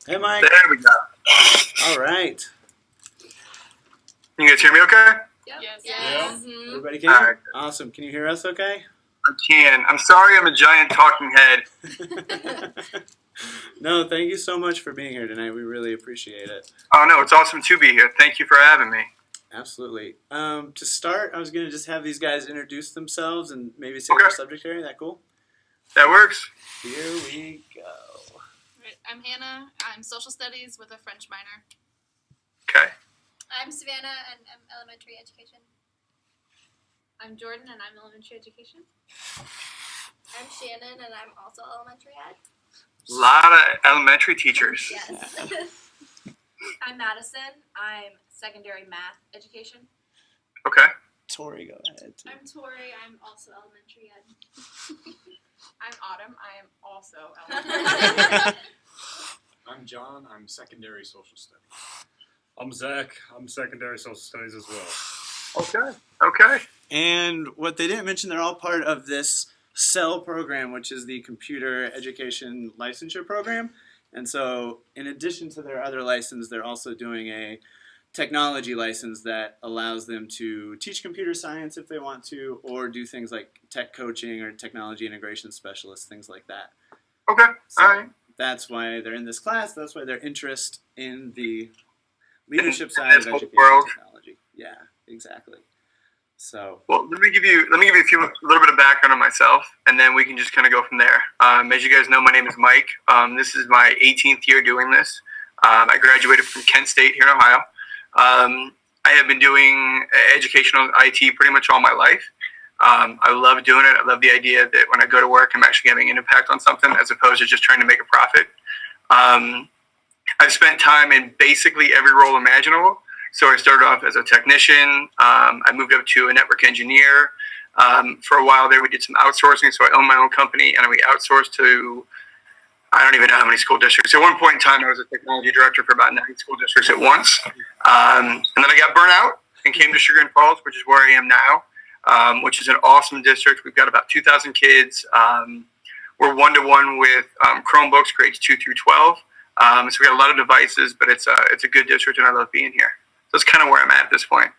Hey, Mike. There we go. All right. You guys hear me okay? Yep. Yes. Yes. Mhm. Everybody can? All right. Awesome. Can you hear us okay? I can. I'm sorry I'm a giant talking head. No, thank you so much for being here tonight. We really appreciate it. Oh, no, it's awesome to be here. Thank you for having me. Absolutely. To start, I was going to just have these guys introduce themselves and maybe say Okay. their subject area. That cool? That works. Here we go. Right. I'm Hannah. I'm social studies with a French minor. Okay. I'm Savannah, and I'm elementary education. I'm Jordan, and I'm elementary education. I'm Shannon, and I'm also elementary ed. A lot of elementary teachers. Yes. I'm Madison. I'm secondary math education. Okay. Tori, go ahead. I'm Tori. I'm also elementary ed. I'm Autumn. I am also elementary. I'm John. I'm secondary social studies. I'm Zach. I'm secondary social studies as well. Okay. Okay. And what they didn't mention, they're all part of this CEL program, which is the Computer Education Licensure Program. And so, in addition to their other license, they're also doing a technology license that allows them to teach computer science if they want to, or do things like tech coaching or technology integration specialists, things like that. Okay. So All right. that's why they're in this class. That's why their interest in the leadership In side of this whole education world. technology. Yeah, exactly. So, Well, let me give you a little bit of background on myself, and then we can just kind of go from there. As you guys know, my name is Mike. This is my 18th year doing this. I graduated from Kent State here in Ohio. I have been doing educational IT pretty much all my life. I love doing it. I love the idea that when I go to work, I'm actually having an impact on something as opposed to just trying to make a profit. I've spent time in basically every role imaginable. So I started off as a technician. I moved up to a network engineer. For a while there, we did some outsourcing. So I owned my own company, and we outsourced to, I don't even know how many school districts. At one point in time, I was a technology director for about 9 school districts at once. And then I got burnt out and came to Chagrin Falls, which is where I am now, which is an awesome district. We've got about 2,000 kids. We're one-to-one with Chromebooks, grades 2 through 12. So we got a lot of devices, but it's a good district, and I love being here. That's kind of where I'm at this point.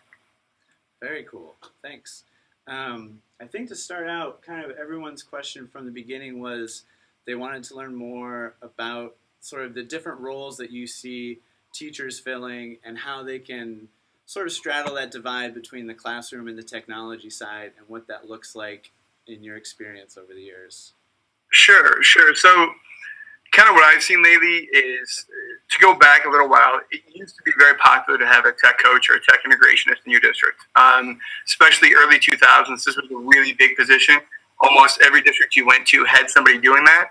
very cool. Thanks. I think to start out, kind of everyone's question from the beginning was they wanted to learn more about sort of the different roles that you see teachers filling and how they can sort of straddle that divide between the classroom and the technology side and what that looks like in your experience over the years. Sure. So kind of what I've seen lately is, to go back a little while, it used to be very popular to have a tech coach or a tech integrationist in your district. Especially early 2000s, this was a really big position. Almost every district you went to had somebody doing that.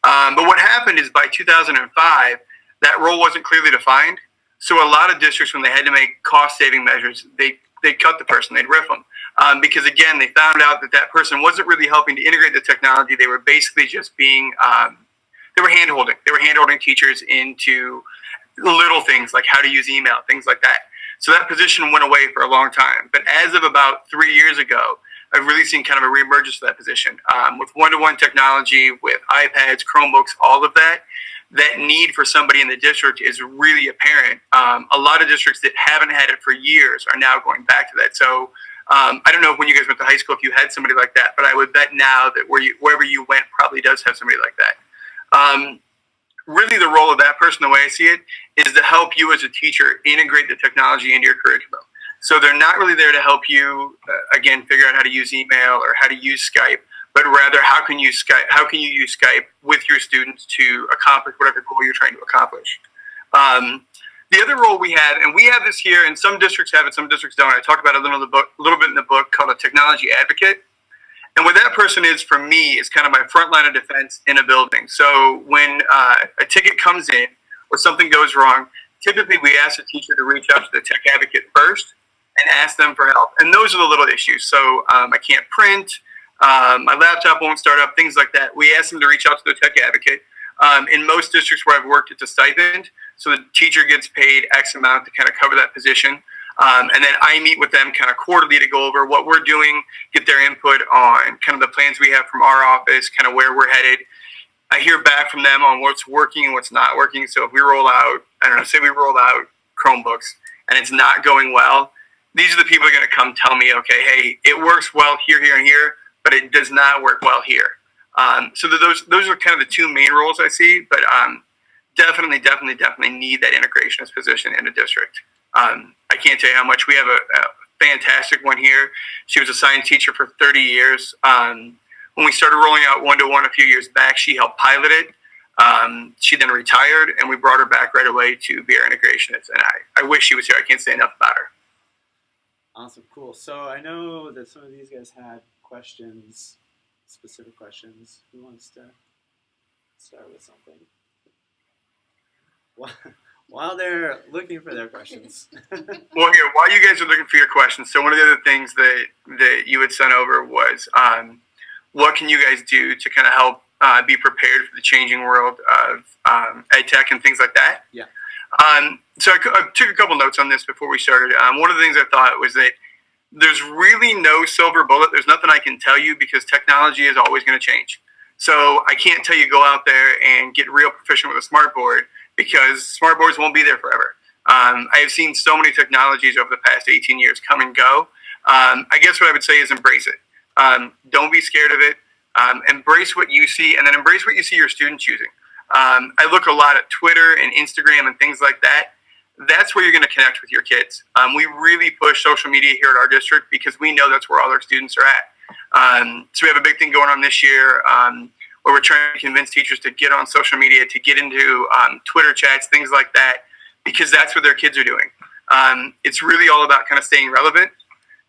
But what happened is by 2005, that role wasn't clearly defined. So a lot of districts, when they had to make cost-saving measures, they'd cut the person, they'd riff them. Because again, they found out that that person wasn't really helping to integrate the technology. They were basically just being they were hand-holding. They were hand-holding teachers into little things like how to use email, things like that. So that position went away for a long time. But as of about 3 years ago, I've really seen kind of a reemergence of that position. With one-to-one technology, with iPads, Chromebooks, all of that, that need for somebody in the district is really apparent. A lot of districts that haven't had it for years are now going back to that. So I don't know if when you guys went to high school if you had somebody like that, but I would bet now that wherever you went probably does have somebody like that. Really the role of that person, the way I see it, is to help you as a teacher integrate the technology into your curriculum. So they're not really there to help you, again, figure out how to use email or how to use Skype, but rather how can you use Skype with your students to accomplish whatever goal you're trying to accomplish. The other role we had, and we have this here, and some districts have it, some districts don't. I talk about it a little bit in the book, called a technology advocate. And what that person is for me is kind of my front line of defense in a building. So when a ticket comes in or something goes wrong, typically we ask the teacher to reach out to the tech advocate first and ask them for help. And those are the little issues. So I can't print, my laptop won't start up, things like that. We ask them to reach out to the tech advocate. In most districts where I've worked, it's a stipend. So the teacher gets paid X amount to kind of cover that position. And then I meet with them kind of quarterly to go over what we're doing, get their input on kind of the plans we have from our office, kind of where we're headed. I hear back from them on what's working and what's not working. So if we roll out, I don't know, say we rolled out Chromebooks and it's not going well, these are the people who are going to come tell me, okay, hey, it works well here, here, and here, but it does not work well here. So those are kind of the two main roles I see, but definitely need that integrationist position in a district. I can't tell you how much. We have a fantastic one here. She was a science teacher for 30 years. When we started rolling out one-to-one a few years back, she helped pilot it. She then retired, and we brought her back right away to be our integrationist. And I wish she was here. I can't say enough about her. Awesome, cool. So I know that some of these guys had questions, specific questions. Who wants to start with something? While they're looking for their questions. Well, here, while you guys are looking for your questions, so one of the other things that you had sent over was what can you guys do to kind of help be prepared for the changing world of EdTech and things like that? Yeah. So I took a couple notes on this before we started. One of the things I thought was that there's really no silver bullet. There's nothing I can tell you because technology is always going to change. So I can't tell you go out there and get real proficient with a smart board because smart boards won't be there forever. I have seen so many technologies over the past 18 years come and go. I guess what I would say is embrace it. Don't be scared of it. Embrace what you see, and then embrace what you see your students using. I look a lot at Twitter and Instagram and things like that. That's where you're going to connect with your kids. We really push social media here at our district because we know that's where all our students are at. So we have a big thing going on this year where we're trying to convince teachers to get on social media, to get into Twitter chats, things like that, because that's what their kids are doing. It's really all about kind of staying relevant.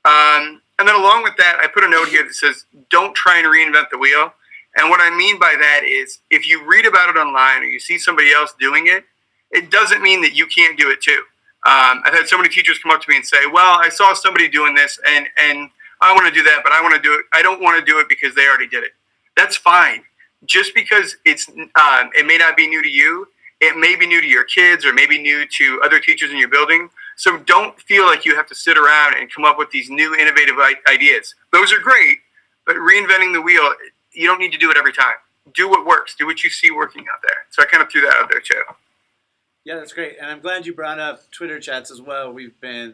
And then along with that, I put a note here that says, don't try and reinvent the wheel. And what I mean by that is if you read about it online or you see somebody else doing it, it doesn't mean that you can't do it too. I've had so many teachers come up to me and say, well, I saw somebody doing this and I want to do that, but I want to do it. I don't want to do it because they already did it. That's fine. Just because it may not be new to you, it may be new to your kids or maybe new to other teachers in your building. So don't feel like you have to sit around and come up with these new innovative ideas. Those are great, but reinventing the wheel, you don't need to do it every time. Do what works. Do what you see working out there. So I kind of threw that out there too. Yeah, that's great, and I'm glad you brought up Twitter chats as well.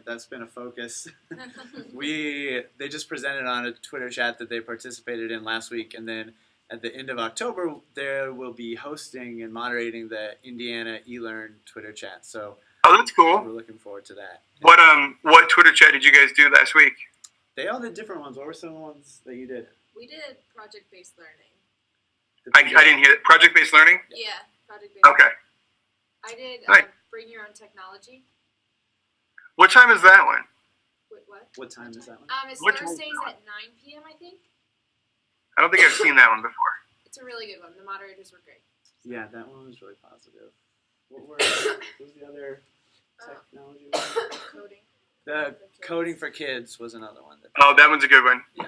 That's been a focus. They just presented on a Twitter chat that they participated in last week, and then at the end of October, they will be hosting and moderating the Indiana eLearn Twitter chat. So that's cool. We're looking forward to that. What Twitter chat did you guys do last week? They all did different ones. What were some of the ones that you did? We did project-based learning. I didn't hear it. Project-based learning? Yeah, project-based. Okay. I did Nice. bring your own technology. What time is that one? Wait, what? What time is that one? It's Which one? Thursdays at 9 p.m. I think. I don't think I've seen that one before. It's a really good one. The moderators were great. Yeah, that one was really positive. What was the other technology one? Coding. The Coding for Kids was another one. Oh, that one's a good one. Yeah.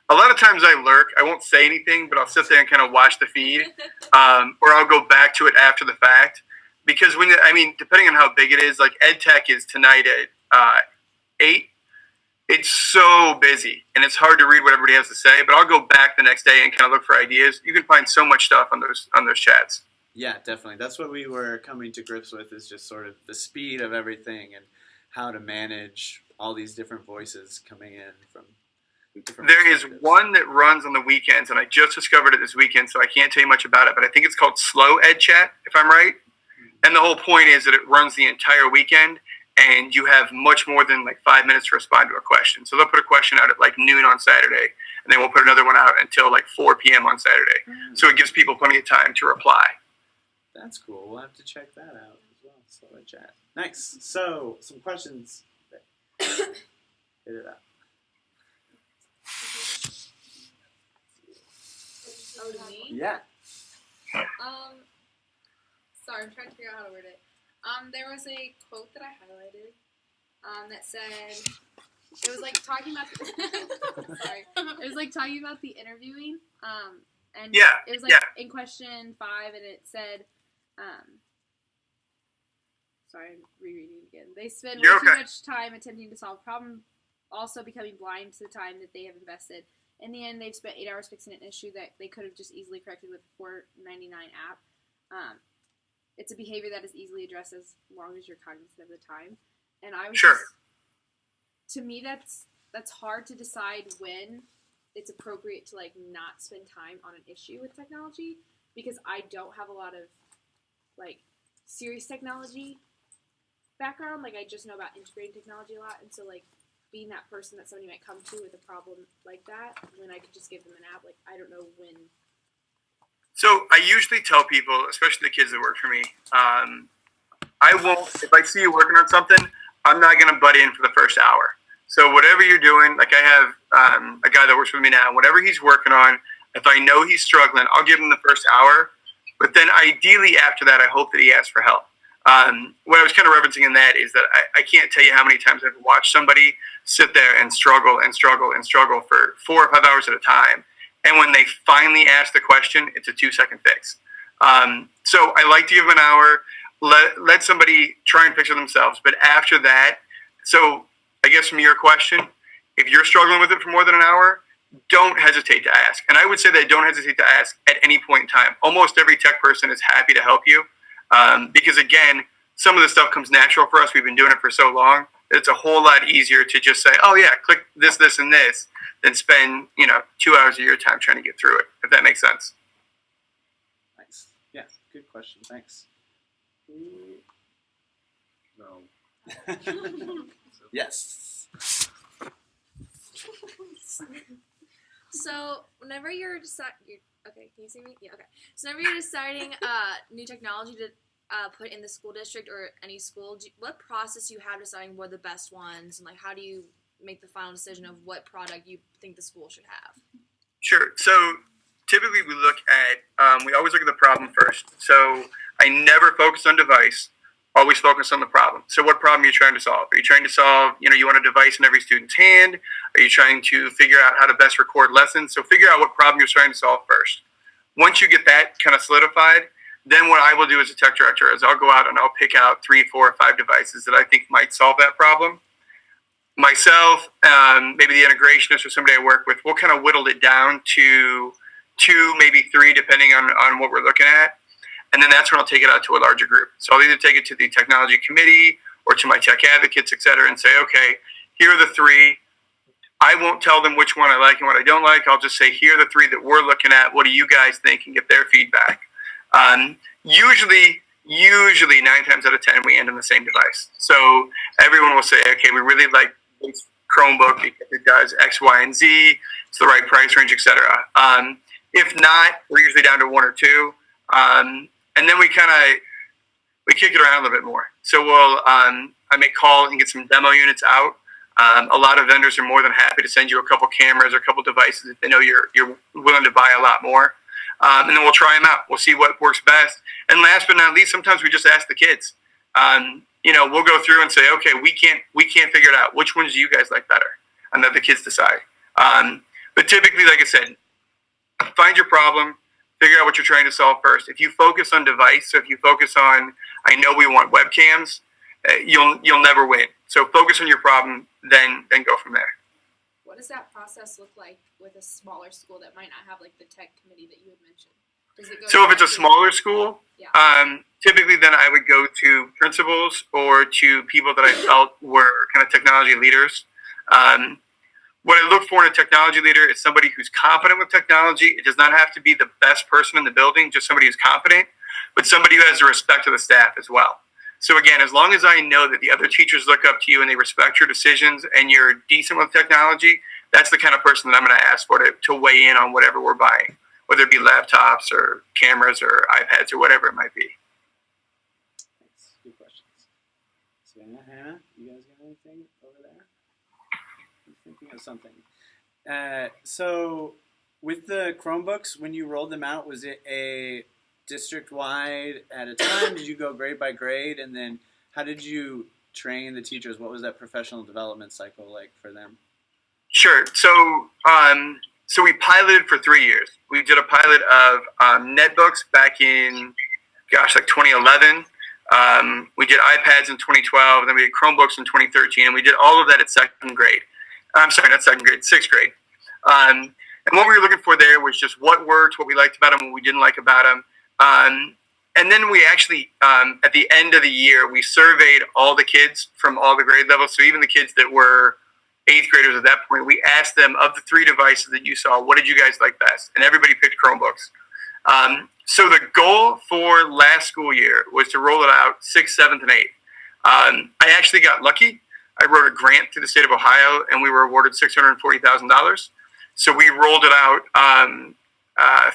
A lot of times I lurk. I won't say anything, but I'll sit there and kind of watch the feed, or I'll go back to it after the fact. Because depending on how big it is, like EdTech is tonight at 8. It's so busy, and it's hard to read what everybody has to say. But I'll go back the next day and kind of look for ideas. You can find so much stuff on those chats. Yeah, definitely. That's what we were coming to grips with, is just sort of the speed of everything and how to manage all these different voices coming in from different There is perspectives. one that runs on the weekends, and I just discovered it this weekend, so I can't tell you much about it. But I think it's called Slow Ed Chat, if I'm right. And the whole point is that it runs the entire weekend, and you have much more than like 5 minutes to respond to a question. So they'll put a question out at like noon on Saturday, and then we'll put another one out until like 4 p.m. on Saturday. So it gives people plenty of time to reply. That's cool. We'll have to check that out as well. Slow Ed Chat. Nice. So, some questions. Hit it up. Oh, to me? Yeah. Sorry, I'm trying to figure out how to word it. There was a quote that I highlighted that said, it was like talking about sorry. It was like talking about the interviewing. And Yeah, it was like in question 5, and it said, sorry, I'm rereading it again. They spend way You're too okay. much time attempting to solve problems, also becoming blind to the time that they have invested in the end, they've spent 8 hours fixing an issue that they could have just easily corrected with a $4.99 app. It's a behavior that is easily addressed as long as you're cognizant of the time. And I was Sure. to me, that's hard to decide when it's appropriate to like not spend time on an issue with technology, because I don't have a lot of like serious technology background. Like I just know about integrating technology a lot, and so like being that person that somebody might come to with a problem like that, when I could just give them an app, like I don't know when. So I usually tell people, especially the kids that work for me, I won't, if I see you working on something, I'm not going to butt in for the first hour. So whatever you're doing, like I have a guy that works with me now, whatever he's working on, if I know he's struggling, I'll give him the first hour. But then ideally after that, I hope that he asks for help. What I was kind of referencing in that is that I can't tell you how many times I've watched somebody sit there and struggle and struggle and struggle for 4 or 5 hours at a time. And when they finally ask the question, it's a 2-second fix. So I like to give them an hour, let somebody try and fix it themselves. But after that, so I guess from your question, if you're struggling with it for more than an hour, don't hesitate to ask. And I would say that don't hesitate to ask at any point in time. Almost every tech person is happy to help you. Because again, some of the stuff comes natural for us. We've been doing it for so long. It's a whole lot easier to just say, oh yeah, click this, this, and this, than spend, 2 hours of your time trying to get through it, if that makes sense. Nice. Yeah, good question. Thanks. No. Yes. So whenever you're okay, can you see me? Yeah, okay. So whenever you're deciding new technology to put in the school district or any school, what process do you have deciding what are the best ones, and like how do you make the final decision of what product you think the school should have? Sure. So typically we always look at the problem first. So I never focus on device, always focus on the problem. So what problem are you trying to solve? Are you trying to solve, you want a device in every student's hand? Are you trying to figure out how to best record lessons? So figure out what problem you're trying to solve first. Once you get that kind of solidified, then what I will do as a tech director is I'll go out and I'll pick out 3, 4, 5 devices that I think might solve that problem. Myself, maybe the integrationist or somebody I work with, we'll kind of whittle it down to 2, maybe 3, depending on what we're looking at. And then that's when I'll take it out to a larger group. So I'll either take it to the technology committee or to my tech advocates, et cetera, and say, okay, here are the 3. I won't tell them which one I like and what I don't like. I'll just say, here are the 3 that we're looking at. What do you guys think? And get their feedback. Usually 9 times out of 10, we end on the same device. So everyone will say, okay, we really like this Chromebook because it does X, Y, and Z. It's the right price range, et cetera. If not, we're usually down to 1 or 2. And then we kick it around a little bit more. So I may call and get some demo units out. A lot of vendors are more than happy to send you a couple cameras or a couple devices if they know you're willing to buy a lot more. And then we'll try them out. We'll see what works best. And last but not least, sometimes we just ask the kids. We'll go through and say, okay, we can't figure it out. Which ones do you guys like better? And let the kids decide. But typically, like I said, find your problem, figure out what you're trying to solve first. If you focus on device, so if you focus on, I know we want webcams, you'll never win. So focus on your problem, then go from there. What does that process look like with a smaller school that might not have like the tech committee that you had mentioned? So if it's a smaller school, typically then I would go to principals or to people that I felt were kind of technology leaders. What I look for in a technology leader is somebody who's competent with technology. It does not have to be the best person in the building, just somebody who's competent, but somebody who has the respect of the staff as well. So again, as long as I know that the other teachers look up to you and they respect your decisions and you're decent with technology, that's the kind of person that I'm going to ask for to weigh in on whatever we're buying, whether it be laptops or cameras or iPads or whatever it might be. Thanks. Good questions. Savannah, Hannah, you guys got anything over there? I'm thinking of something. So with the Chromebooks, when you rolled them out, was it a district-wide at a time? Did you go grade by grade? And then how did you train the teachers? What was that professional development cycle like for them? Sure. So we piloted for 3 years. We did a pilot of netbooks back in, 2011. We did iPads in 2012. Then we did Chromebooks in 2013. And we did all of that at 2nd grade. I'm sorry, not 2nd grade, 6th grade. And what we were looking for there was just what worked, what we liked about them, what we didn't like about them. And then we actually, at the end of the year, we surveyed all the kids from all the grade levels. So even the kids that were 8th graders at that point, we asked them, of the 3 devices that you saw, what did you guys like best? And everybody picked Chromebooks. So the goal for last school year was to roll it out 6th, 7th, and 8th. I actually got lucky. I wrote a grant to the state of Ohio, and we were awarded $640,000. So we rolled it out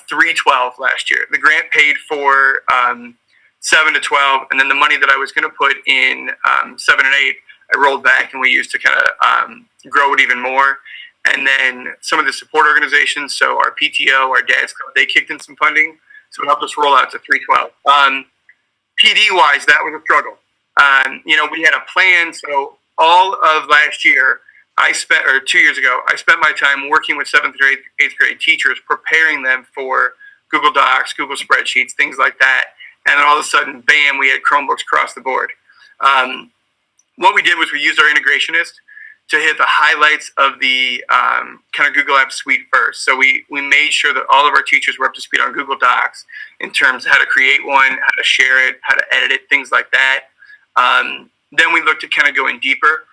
3-12 last year. The grant paid for 7 to 12, and then the money that I was going to put in 7 and 8, I rolled back, and we used to kind of grow it even more. And then some of the support organizations, so our PTO, our Dad's Club, they kicked in some funding, so it helped us roll out to 312. PD-wise, that was a struggle. We had a plan, so all of last year, 2 years ago, I spent my time working with 7th grade, 8th grade teachers, preparing them for Google Docs, Google Spreadsheets, things like that. And then all of a sudden, bam, we had Chromebooks across the board. What we did was we used our integrationist to hit the highlights of the kind of Google Apps suite first. So we made sure that all of our teachers were up to speed on Google Docs in terms of how to create one, how to share it, how to edit it, things like that. Then we looked at kind of going deeper.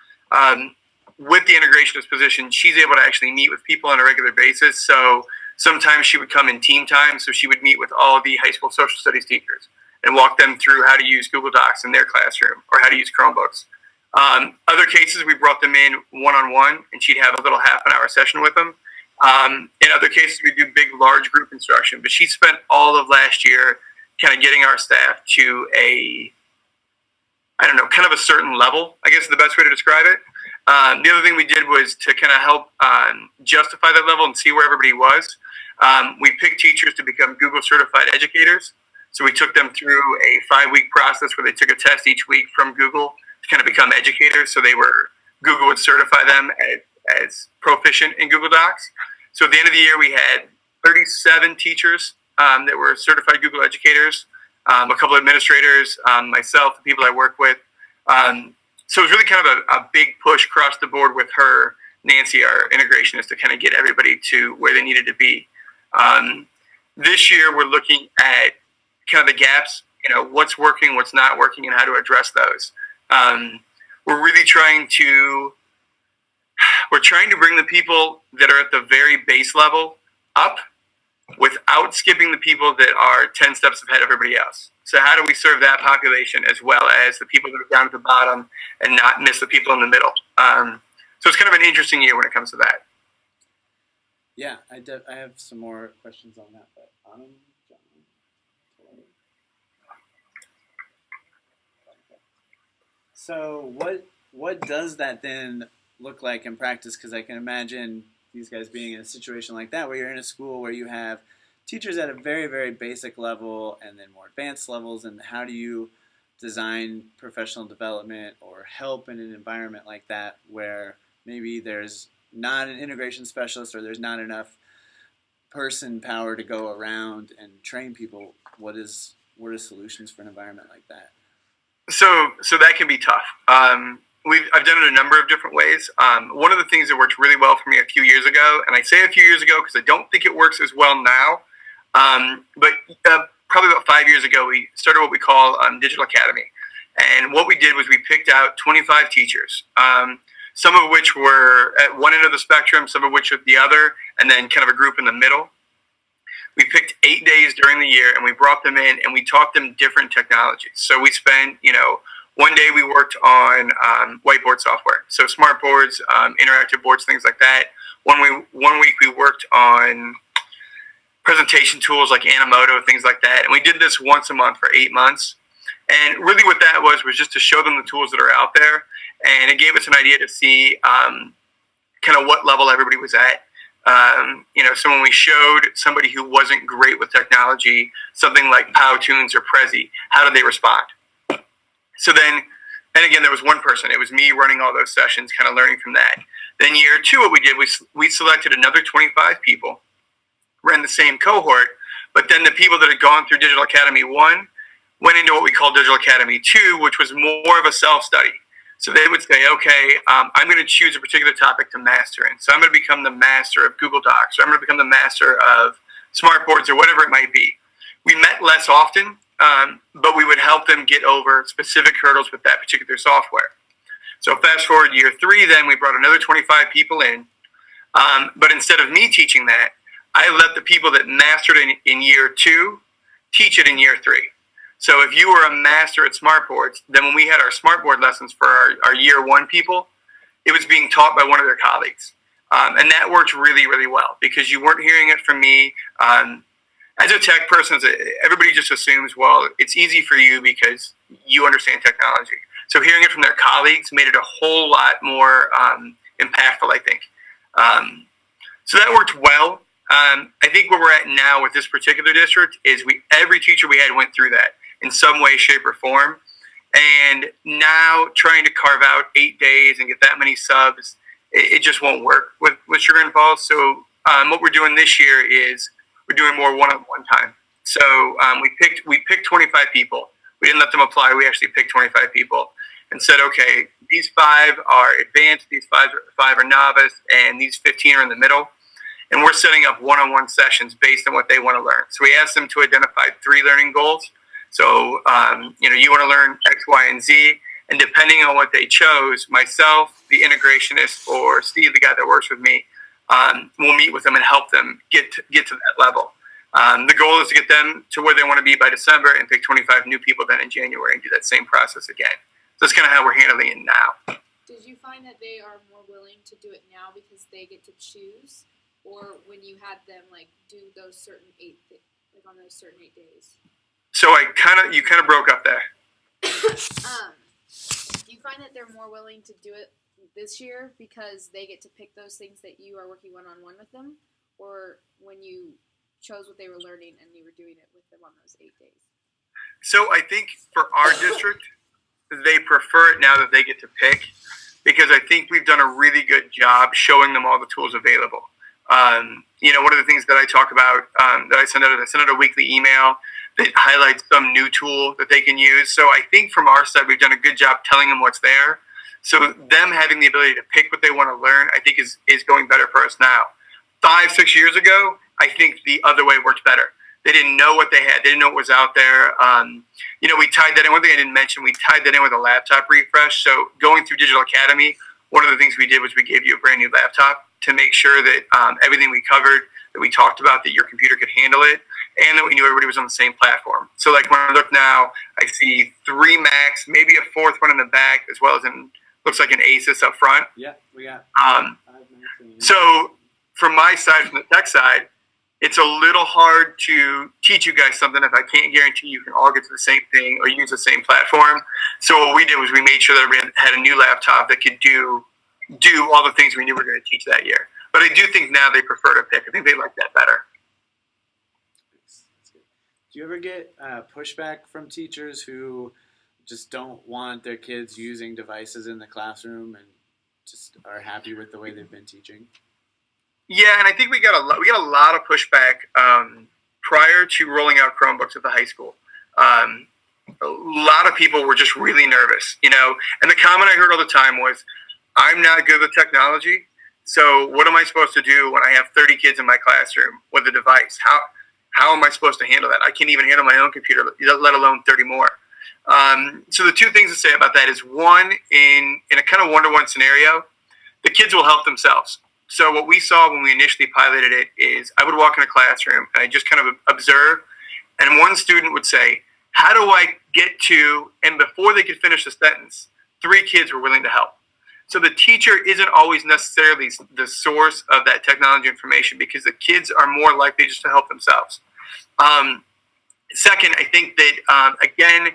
With the integrationist position, she's able to actually meet with people on a regular basis. So sometimes she would come in team time, so she would meet with all the high school social studies teachers and walk them through how to use Google Docs in their classroom or how to use Chromebooks. Other cases, we brought them in one-on-one, and she'd have a little half-an-hour session with them. In other cases, we do big, large group instruction. But she spent all of last year kind of getting our staff to kind of a certain level, I guess is the best way to describe it. The other thing we did was to kind of help justify that level and see where everybody was. We picked teachers to become Google certified educators. So we took them through a 5-week process where they took a test each week from Google to kind of become educators. So Google would certify them as proficient in Google Docs. So at the end of the year, we had 37 teachers that were certified Google educators, a couple of administrators, myself, the people I work with. So it was really kind of a big push across the board with her, Nancy, our integrationist, to kind of get everybody to where they needed to be. This year, we're looking at kind of the gaps, what's working, what's not working, and how to address those. We're really trying to bring the people that are at the very base level up without skipping the people that are 10 steps ahead of everybody else. So how do we serve that population as well as the people that are down at the bottom and not miss the people in the middle? So it's kind of an interesting year when it comes to that. Yeah, I have some more questions on that, but John. So what does that then look like in practice? Because I can imagine these guys being in a situation like that where you're in a school where you have teachers at a very, very basic level and then more advanced levels, and how do you design professional development or help in an environment like that where maybe there's not an integration specialist or there's not enough person power to go around and train people? What are solutions for an environment like that? So that can be tough. I've done it a number of different ways. One of the things that worked really well for me a few years ago, and I say a few years ago because I don't think it works as well now, but probably about 5 years ago, we started what we call Digital Academy. And what we did was we picked out 25 teachers, some of which were at one end of the spectrum, some of which at the other, and then kind of a group in the middle. We picked 8 days during the year, and we brought them in, and we taught them different technologies. So we spent, one day we worked on whiteboard software, so smart boards, interactive boards, things like that. 1 week we worked on presentation tools like Animoto, things like that. And we did this once a month for 8 months. And really what that was just to show them the tools that are out there. And it gave us an idea to see kind of what level everybody was at. So when we showed somebody who wasn't great with technology, something like Powtoons or Prezi, how did they respond? So then, and again, there was one person. It was me running all those sessions, kind of learning from that. Then year 2, what we did was we selected another 25 people, ran the same cohort, but then the people that had gone through Digital Academy 1 went into what we call Digital Academy 2, which was more of a self-study. So they would say, okay, I'm going to choose a particular topic to master in. So I'm going to become the master of Google Docs, or I'm going to become the master of smartboards, or whatever it might be. We met less often, but we would help them get over specific hurdles with that particular software. So fast forward year 3, then we brought another 25 people in. But instead of me teaching that, I let the people that mastered in year 2 teach it in year 3. So if you were a master at smartboards, then when we had our smartboard lessons for our year 1 people, it was being taught by one of their colleagues. And that worked really, really well because you weren't hearing it from me. As a tech person, everybody just assumes, well, it's easy for you because you understand technology. So hearing it from their colleagues made it a whole lot more impactful, I think. So that worked well. I think where we're at now with this particular district is every teacher we had went through that in some way, shape, or form. And now trying to carve out 8 days and get that many subs, it just won't work with Chagrin Falls. So what we're doing this year is we're doing more one-on-one time. So we picked 25 people. We didn't let them apply. We actually picked 25 people and said, okay, these 5 are advanced, these 5 are novice, and these 15 are in the middle. And we're setting up one-on-one sessions based on what they want to learn. So we asked them to identify 3 learning goals. So, you want to learn X, Y, and Z. And depending on what they chose, myself, the integrationist, or Steve, the guy that works with me, we'll meet with them and help them get to that level. The goal is to get them to where they want to be by December and pick 25 new people then in January and do that same process again. So that's kind of how we're handling it now. Did you find that they are more willing to do it now because they get to choose, or when you had them do those certain 8 on those certain 8 days? So you kind of broke up there. Do you find that they're more willing to do it this year because they get to pick those things that you are working one-on-one with them, or when you chose what they were learning and you were doing it with them on those 8 days? So I think for our district, they prefer it now that they get to pick, because I think we've done a really good job showing them all the tools available. One of the things that I talk about that I send out a weekly email that highlights some new tool that they can use. So I think from our side, we've done a good job telling them what's there. So them having the ability to pick what they want to learn, I think is going better for us now. 5-6 years ago, I think the other way worked better. They didn't know what they had. They didn't know what was out there. We tied that in. One thing I didn't mention, we tied that in with a laptop refresh. So going through Digital Academy, one of the things we did was we gave you a brand new laptop to make sure that everything we covered, that we talked about, that your computer could handle it, and that we knew everybody was on the same platform. So when I look now, I see 3 Macs, maybe a 4th one in the back, as well as looks like an Asus up front. Yeah, we got 5 Macs. So from my side, from the tech side, it's a little hard to teach you guys something if I can't guarantee you can all get to the same thing or use the same platform. So what we did was we made sure that we had a new laptop that could do all the things we knew we were going to teach that year. But I do think now they prefer to pick. I think they like that better. That's good. Do you ever get pushback from teachers who just don't want their kids using devices in the classroom and just are happy with the way they've been teaching? Yeah, and I think we got a lot of pushback prior to rolling out Chromebooks at the high school. A lot of people were just really nervous, and the comment I heard all the time was, I'm not good with technology, so what am I supposed to do when I have 30 kids in my classroom with a device? How am I supposed to handle that? I can't even handle my own computer, let alone 30 more. So the 2 things to say about that is, one, in a kind of one-to-one scenario, the kids will help themselves. So what we saw when we initially piloted it is I would walk in a classroom and I just kind of observe, and one student would say, how do I get to, and before they could finish the sentence, 3 kids were willing to help. So the teacher isn't always necessarily the source of that technology information, because the kids are more likely just to help themselves. Second, I think that, again,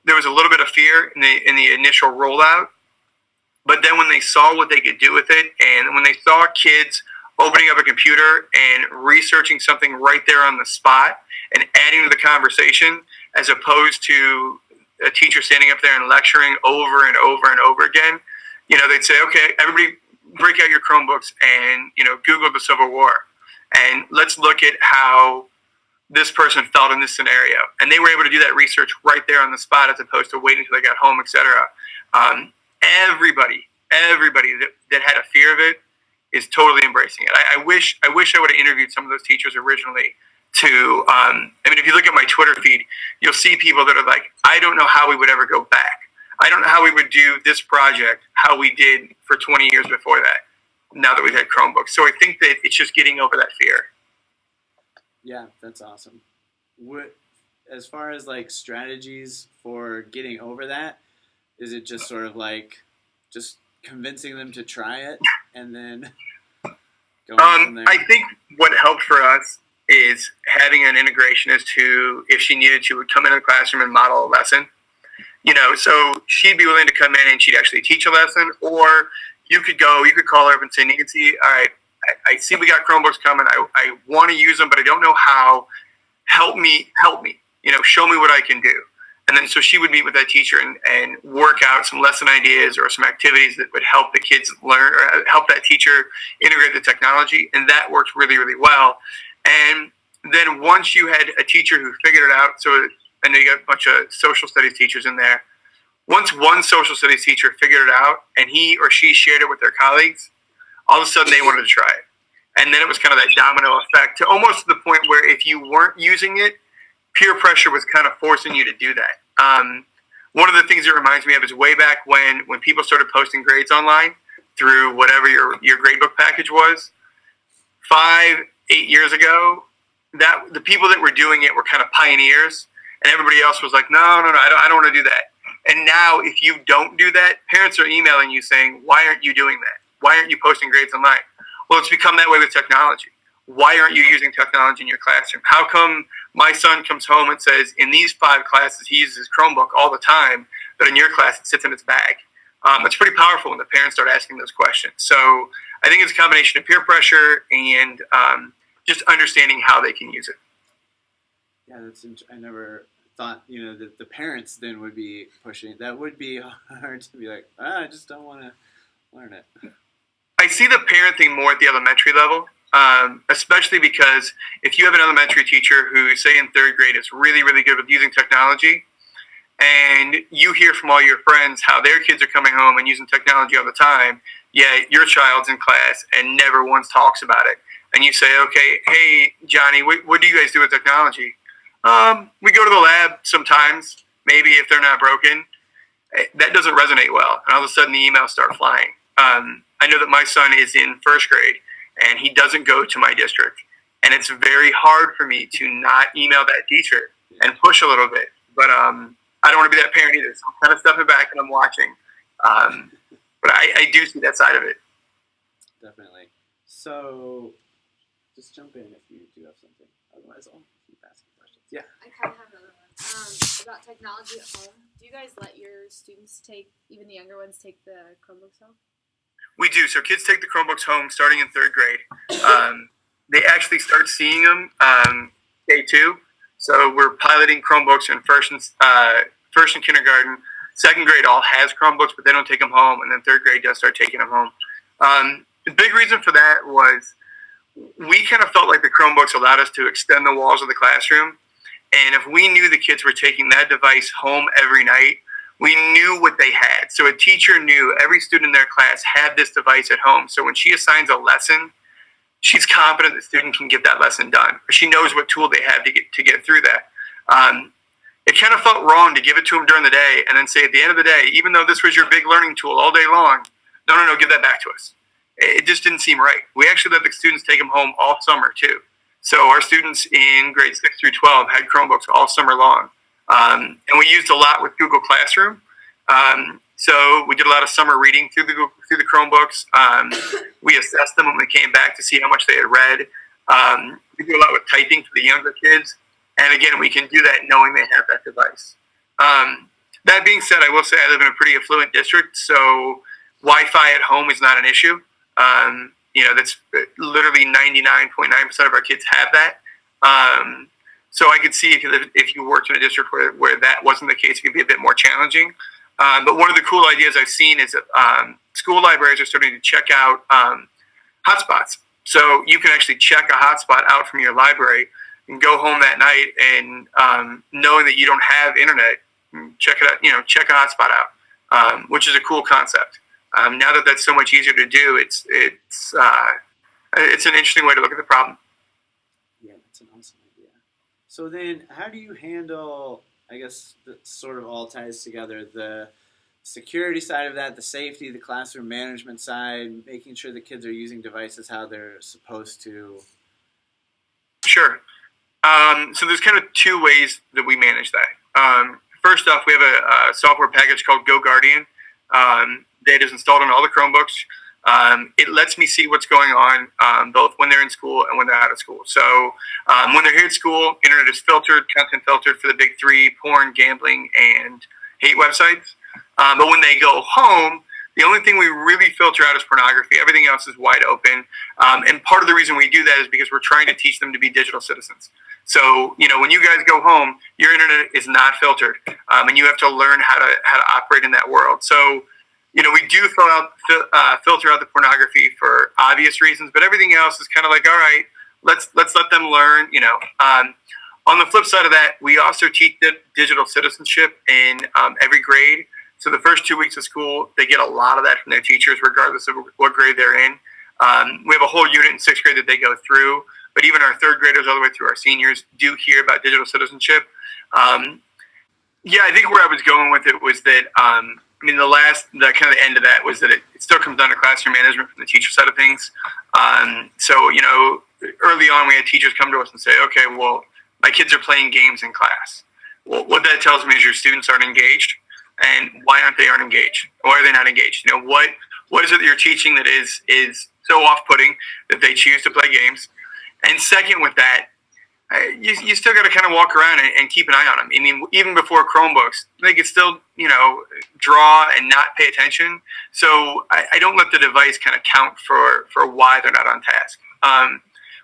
there was a little bit of fear in the initial rollout. But then when they saw what they could do with it, and when they saw kids opening up a computer and researching something right there on the spot and adding to the conversation, as opposed to a teacher standing up there and lecturing over and over and over again, they'd say, okay, everybody break out your Chromebooks and, Google the Civil War. And let's look at how this person felt in this scenario. And they were able to do that research right there on the spot, as opposed to waiting until they got home, etc. everybody that had a fear of it is totally embracing it. I wish I would have interviewed some of those teachers originally to, if you look at my Twitter feed, you'll see people that are like, I don't know how we would ever go back. I don't know how we would do this project how we did for 20 years before that, now that we've had Chromebooks. So I think that it's just getting over that fear. Yeah, that's awesome. As far as like strategies for getting over that, is it just sort of like just convincing them to try it and then going from there? I think what helped for us is having an integrationist who, if she needed to, would come into the classroom and model a lesson. So she'd be willing to come in and she'd actually teach a lesson, or you could call her up and say, Nancy, all right, I see we got Chromebooks coming. I want to use them, but I don't know how. Help me, show me what I can do. And then so she would meet with that teacher and work out some lesson ideas or some activities that would help the kids learn, or help that teacher integrate the technology. And that worked really, really well. And then once you had a teacher who figured it out, so I know you got a bunch of social studies teachers in there. Once one social studies teacher figured it out and he or she shared it with their colleagues, all of a sudden they wanted to try it. And then it was kind of that domino effect, to almost to the point where if you weren't using it, peer pressure was kind of forcing you to do that. One of the things it reminds me of is way back when people started posting grades online through whatever your gradebook package was, 5-8 years ago, that the people that were doing it were kind of pioneers, and everybody else was like, no, I don't want to do that. And now if you don't do that, parents are emailing you saying, why aren't you doing that? Why aren't you posting grades online? Well, it's become that way with technology. Why aren't you using technology in your classroom? How come my son comes home and says, in these 5 classes, he uses his Chromebook all the time, but in your class, it sits in its bag? It's pretty powerful when the parents start asking those questions. So I think it's a combination of peer pressure and just understanding how they can use it. Yeah, I never thought, that the parents then would be pushing. That would be hard to be like, I just don't want to learn it. I see the parent thing more at the elementary level, especially because if you have an elementary teacher who, say in 3rd grade, is really, really good with using technology, and you hear from all your friends how their kids are coming home and using technology all the time, yet your child's in class and never once talks about it. And you say, okay, hey, Johnny, what do you guys do with technology? We go to the lab sometimes, maybe if they're not broken. That doesn't resonate well. And all of a sudden the emails start flying. I know that my son is in 1st grade and he doesn't go to my district. And it's very hard for me to not email that teacher and push a little bit. But I don't want to be that parent either. So I'm kind of stepping back and I'm watching. But I do see that side of it. Definitely. So just jump in if you do have something. Otherwise, I'll keep asking questions. Yeah. I kind of have another one. About technology at home. Do you guys let your students even the younger ones, take the Chromebooks home? We do. So kids take the Chromebooks home starting in 3rd grade. They actually start seeing them K-2. So we're piloting Chromebooks in first and kindergarten. 2nd grade all has Chromebooks, but they don't take them home. And then 3rd grade does start taking them home. The big reason for that was we kind of felt like the Chromebooks allowed us to extend the walls of the classroom. And if we knew the kids were taking that device home every night, we knew what they had. So a teacher knew every student in their class had this device at home. So when she assigns a lesson, she's confident the student can get that lesson done. Or she knows what tool they have to get through that. It kind of felt wrong to give it to them during the day and then say at the end of the day, even though this was your big learning tool all day long, no, give that back to us. It just didn't seem right. We actually let the students take them home all summer too. So our students in grades 6 through 12 had Chromebooks all summer long. And we used a lot with Google Classroom. So we did a lot of summer reading through the Chromebooks. We assessed them when we came back to see how much they had read. We do a lot with typing for the younger kids. And again, we can do that knowing they have that device. That being said, I will say I live in a pretty affluent district, so Wi-Fi at home is not an issue. That's literally 99.9% of our kids have that. So I could see if you worked in a district where that wasn't the case, it could be a bit more challenging. But one of the cool ideas I've seen is that school libraries are starting to check out hotspots. So you can actually check a hotspot out from your library and go home that night and knowing that you don't have internet, check it out. Check a hotspot out. which is a cool concept. Now that that's so much easier to do, it's an interesting way to look at the problem. Yeah, that's an awesome idea. So then, how do you handle, I guess, that sort of all ties together, the security side of that, the safety, the classroom management side, making sure the kids are using devices how they're supposed to? Sure. So there's kind of two ways that we manage that. First off, we have a software package called GoGuardian that is installed on all the Chromebooks. It lets me see what's going on both when they're in school and when they're out of school. So when they're here at school, internet is filtered, content filtered for the big three: porn, gambling, and hate websites. But when they go home, the only thing we really filter out is pornography. Everything else is wide open. And part of the reason we do that is because we're trying to teach them to be digital citizens. So, when you guys go home, your internet is not filtered, and you have to learn how to operate in that world. So, we do filter out the pornography for obvious reasons, but everything else is kind of like, all right, let's let them learn. On the flip side of that, we also teach digital citizenship in every grade. So the first 2 weeks of school, they get a lot of that from their teachers, regardless of what grade they're in. We have a whole unit in sixth grade that they go through, but even our third graders all the way through our seniors do hear about digital citizenship. I think where I was going with it was that, the kind of the end of that was that it still comes down to classroom management from the teacher side of things. Early on, we had teachers come to us and say, okay, well, my kids are playing games in class. Well, what that tells me is your students aren't engaged. And why aren't they engaged? Why are they not engaged? What is it that you're teaching that is so off-putting that they choose to play games? And second with that, you still got to kind of walk around and keep an eye on them. Even before Chromebooks, they could still, draw and not pay attention. So I don't let the device kind of count for why they're not on task,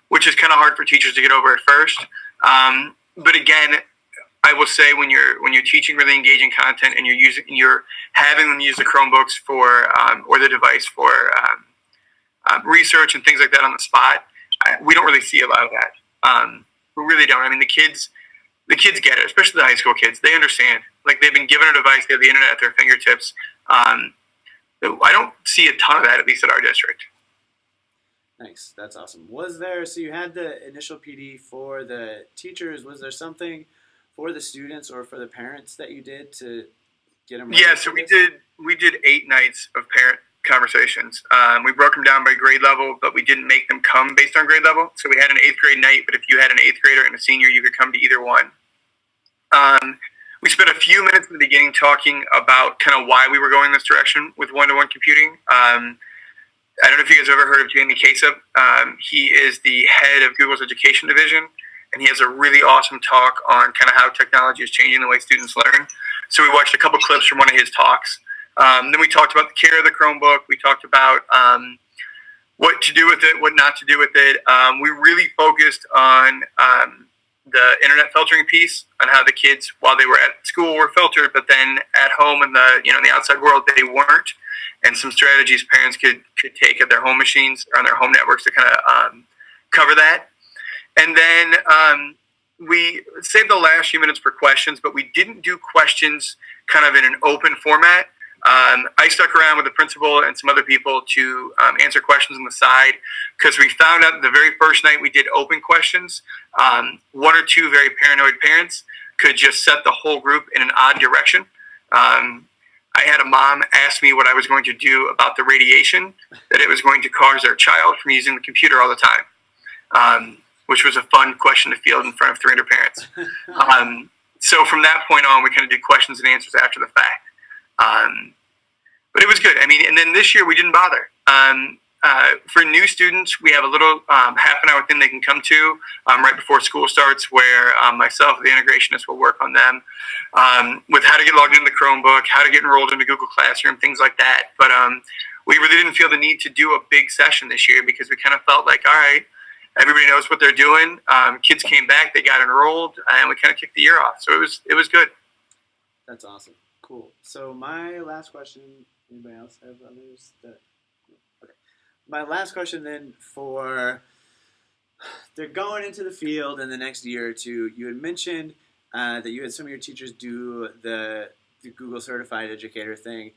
which is kind of hard for teachers to get over at first. But again, I will say when you're teaching really engaging content and you're having them use the Chromebooks for or the device for research and things like that on the spot, we don't really see a lot of that. We really don't. The kids get it, especially the high school kids. They understand. Like, they've been given a device, they have the internet at their fingertips. I don't see a ton of that, at least at our district. Nice, that's awesome. So you had the initial PD for the teachers. Was there something for the students or for the parents that you did to get them ready? Yeah, so we did 8 nights of parent conversations. We broke them down by grade level, but we didn't make them come based on grade level. So we had an 8th grade night, but if you had an 8th grader and a senior, you could come to either one. We spent a few minutes in the beginning talking about kind of why we were going this direction with one-to-one computing. I don't know if you guys have ever heard of Jamie Kasub. He is the head of Google's education division, and he has a really awesome talk on kind of how technology is changing the way students learn. So we watched a couple clips from one of his talks. Then we talked about the care of the Chromebook. We talked about what to do with it, what not to do with it. We really focused on the internet filtering piece, on how the kids, while they were at school, were filtered, but then at home in the outside world, they weren't. And some strategies parents could take at their home machines or on their home networks to kind of cover that. And then we saved the last few minutes for questions, but we didn't do questions kind of in an open format. I stuck around with the principal and some other people to answer questions on the side, because we found out the very first night we did open questions, 1 or 2 very paranoid parents could just set the whole group in an odd direction. I had a mom ask me what I was going to do about the radiation that it was going to cause their child from using the computer all the time, which was a fun question to field in front of 300 parents. So from that point on, we kind of did questions and answers after the fact. But it was good. And then this year we didn't bother. For new students, we have a little half an hour thing they can come to right before school starts, where myself, the integrationist, will work on them with how to get logged into the Chromebook, how to get enrolled into Google Classroom, things like that. But we really didn't feel the need to do a big session this year, because we kind of felt like, all right, everybody knows what they're doing. Kids came back, they got enrolled, and we kind of kicked the year off. So it was good. That's awesome. Cool. So my last question, anybody else have others? Okay. My last question then, they're going into the field in the next year or two. You had mentioned that you had some of your teachers do the Google Certified Educator thing.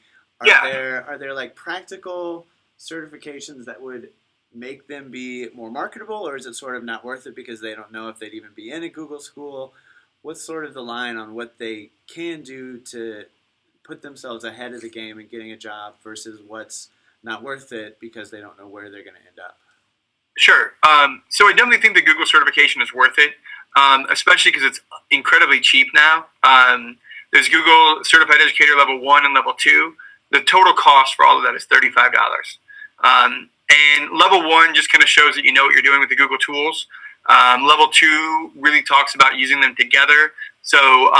Yeah. Are there like practical certifications that would make them be more marketable, or is it sort of not worth it because they don't know if they'd even be in a Google school? What's sort of the line on what they can do to put themselves ahead of the game and getting a job versus what's not worth it because they don't know where they're going to end up? Sure. So I definitely think the Google certification is worth it, especially because it's incredibly cheap now. There's Google Certified Educator Level 1 and Level 2. The total cost for all of that is $35. And Level 1 just kind of shows that you know what you're doing with the Google tools. Level 2 really talks about using them together. So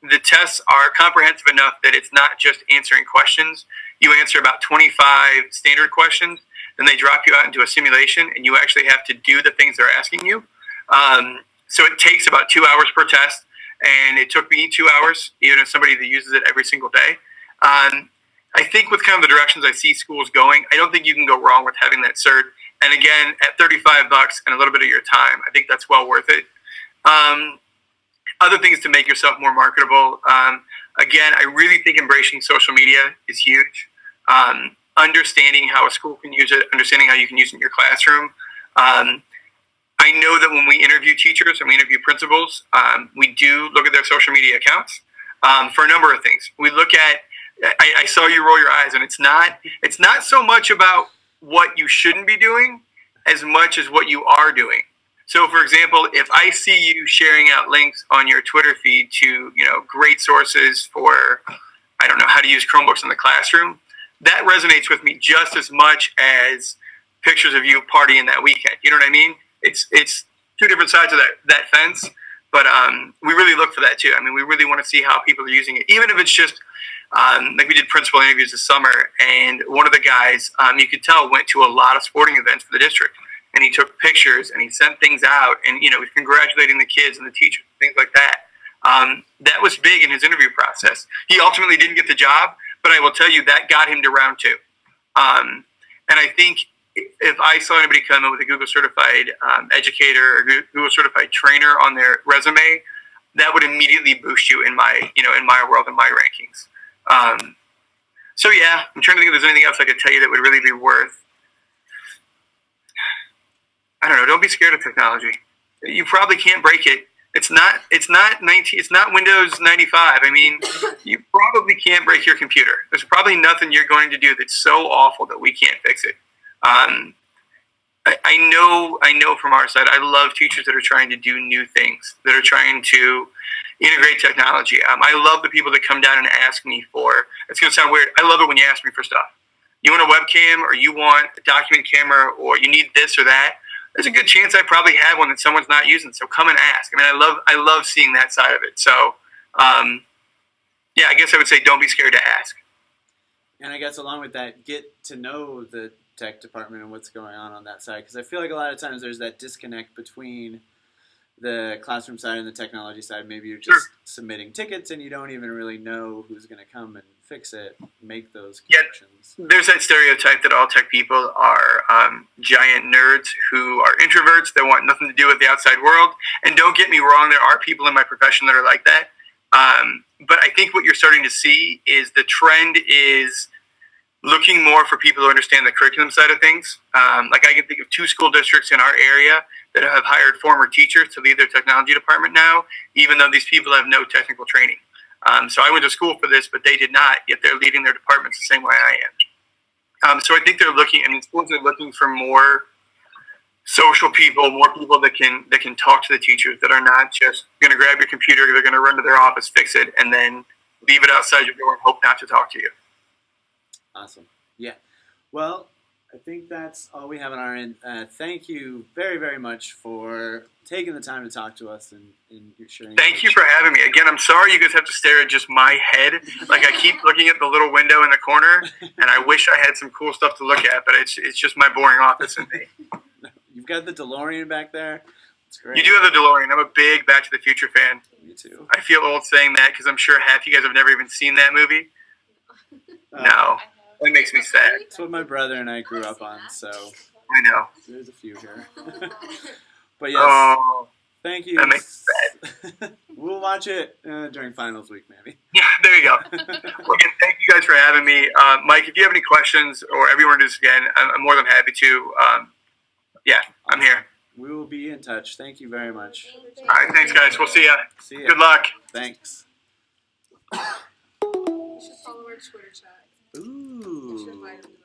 the tests are comprehensive enough that it's not just answering questions. You answer about 25 standard questions, then they drop you out into a simulation, and you actually have to do the things they're asking you. So it takes about 2 hours per test, and it took me 2 hours, even as somebody that uses it every single day. I think with kind of the directions I see schools going, I don't think you can go wrong with having that cert. And again, at $35 and a little bit of your time, I think that's well worth it. Other things to make yourself more marketable. Again, I really think embracing social media is huge. Understanding how a school can use it, understanding how you can use it in your classroom. I know that when we interview teachers and we interview principals, we do look at their social media accounts for a number of things. We look at, I saw you roll your eyes, and it's not so much about what you shouldn't be doing as much as what you are doing. So, for example, if I see you sharing out links on your Twitter feed to, great sources for, I don't know, how to use Chromebooks in the classroom, that resonates with me just as much as pictures of you partying that weekend. You know what I mean? It's two different sides of that fence, but we really look for that too. I mean, we really want to see how people are using it, even if it's just like we did principal interviews this summer, and one of the guys, you could tell, went to a lot of sporting events for the district, and he took pictures and he sent things out, and he was congratulating the kids and the teachers, things like that. That was big in his interview process. He ultimately didn't get the job, but I will tell you that got him to round 2. And I think if I saw anybody come in with a Google certified educator or Google certified trainer on their resume, that would immediately boost you in my world, in my rankings. So yeah, I'm trying to think if there's anything else I could tell you that would really be worth. I don't know. Don't be scared of technology. You probably can't break it. It's not Windows 95. I mean, you probably can't break your computer. There's probably nothing you're going to do that's so awful that we can't fix it. I know from our side, I love teachers that are trying to do new things, that are trying to integrate technology. I love the people that come down and ask me for, it's going to sound weird, I love it when you ask me for stuff. You want a webcam, or you want a document camera, or you need this or that. There's a good chance I probably have one that someone's not using, so come and ask. I mean, I love seeing that side of it. So, yeah, I guess I would say don't be scared to ask. And I guess along with that, get to know the tech department and what's going on that side, because I feel like a lot of times there's that disconnect between the classroom side and the technology side. Maybe you're just submitting tickets and you don't even really know who's going to come and fix it, make those connections. Yeah, there's that stereotype that all tech people are giant nerds who are introverts that want nothing to do with the outside world. And don't get me wrong, there are people in my profession that are like that. But I think what you're starting to see is the trend is looking more for people who understand the curriculum side of things. Like I can think of 2 school districts in our area that have hired former teachers to lead their technology department now, even though these people have no technical training. So I went to school for this, but they did not, yet they're leading their departments the same way I am. So I think they're looking, schools are looking for more social people, more people that can talk to the teachers, that are not just going to grab your computer, they're going to run to their office, fix it, and then leave it outside your door and hope not to talk to you. Awesome. Yeah. Well, I think that's all we have on our end. Thank you very, very much for taking the time to talk to us and sharing. Thank you for having me. Again, I'm sorry you guys have to stare at just my head. Like I keep looking at the little window in the corner, and I wish I had some cool stuff to look at, but it's just my boring office and me. You've got the DeLorean back there. It's great. You do have the DeLorean. I'm a big Back to the Future fan. Me too. I feel old saying that because I'm sure half you guys have never even seen that movie. No. That makes me sad. That's what my brother and I grew up on, so I know. There's a few here. But yes, thank you. That makes me sad. We'll watch it during finals week, maybe. Yeah, there you go. for having me. Mike, if you have any questions or ever you want to do this again, I'm more than happy to. Yeah, I'm here. We will be in touch. Thank you very much. All right, thanks, guys. We'll see ya. See ya. Good luck. Thanks. You should follow our Twitter chat. You should Ooh. invite him to